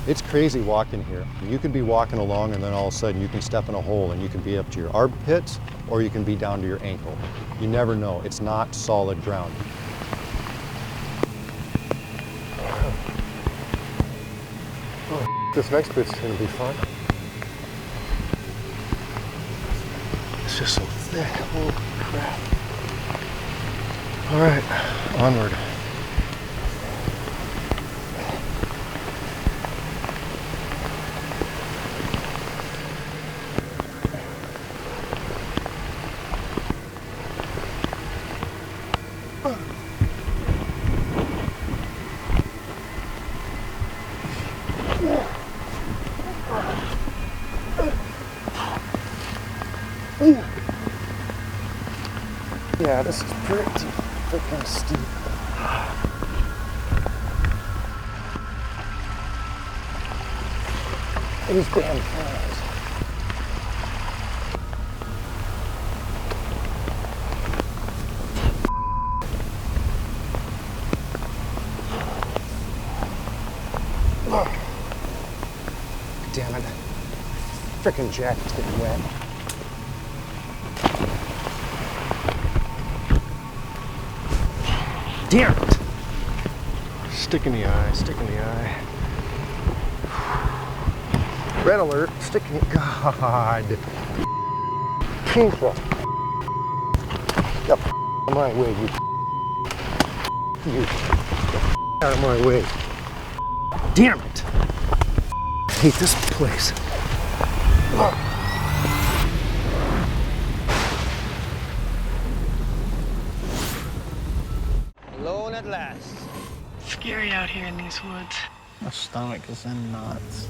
It's crazy walking here. You could be walking along and then all of a sudden you can step in a hole and you can be up to your armpits or you can be down to your ankle. You never know. It's not solid ground. Oh, this next bit's gonna be fun. It's just so thick. Holy crap. All right, onward. Yeah, this is pretty freaking steep. These damn fans. Damn it. Frickin' jacket's getting wet. Damn it! Stick in the eye, stick in the eye. Red alert, stick in the God. Painful. Get out of my way, you. Get out of my way. Damn it! I hate this place. Alone at last. Scary out here in these woods. My stomach is in knots.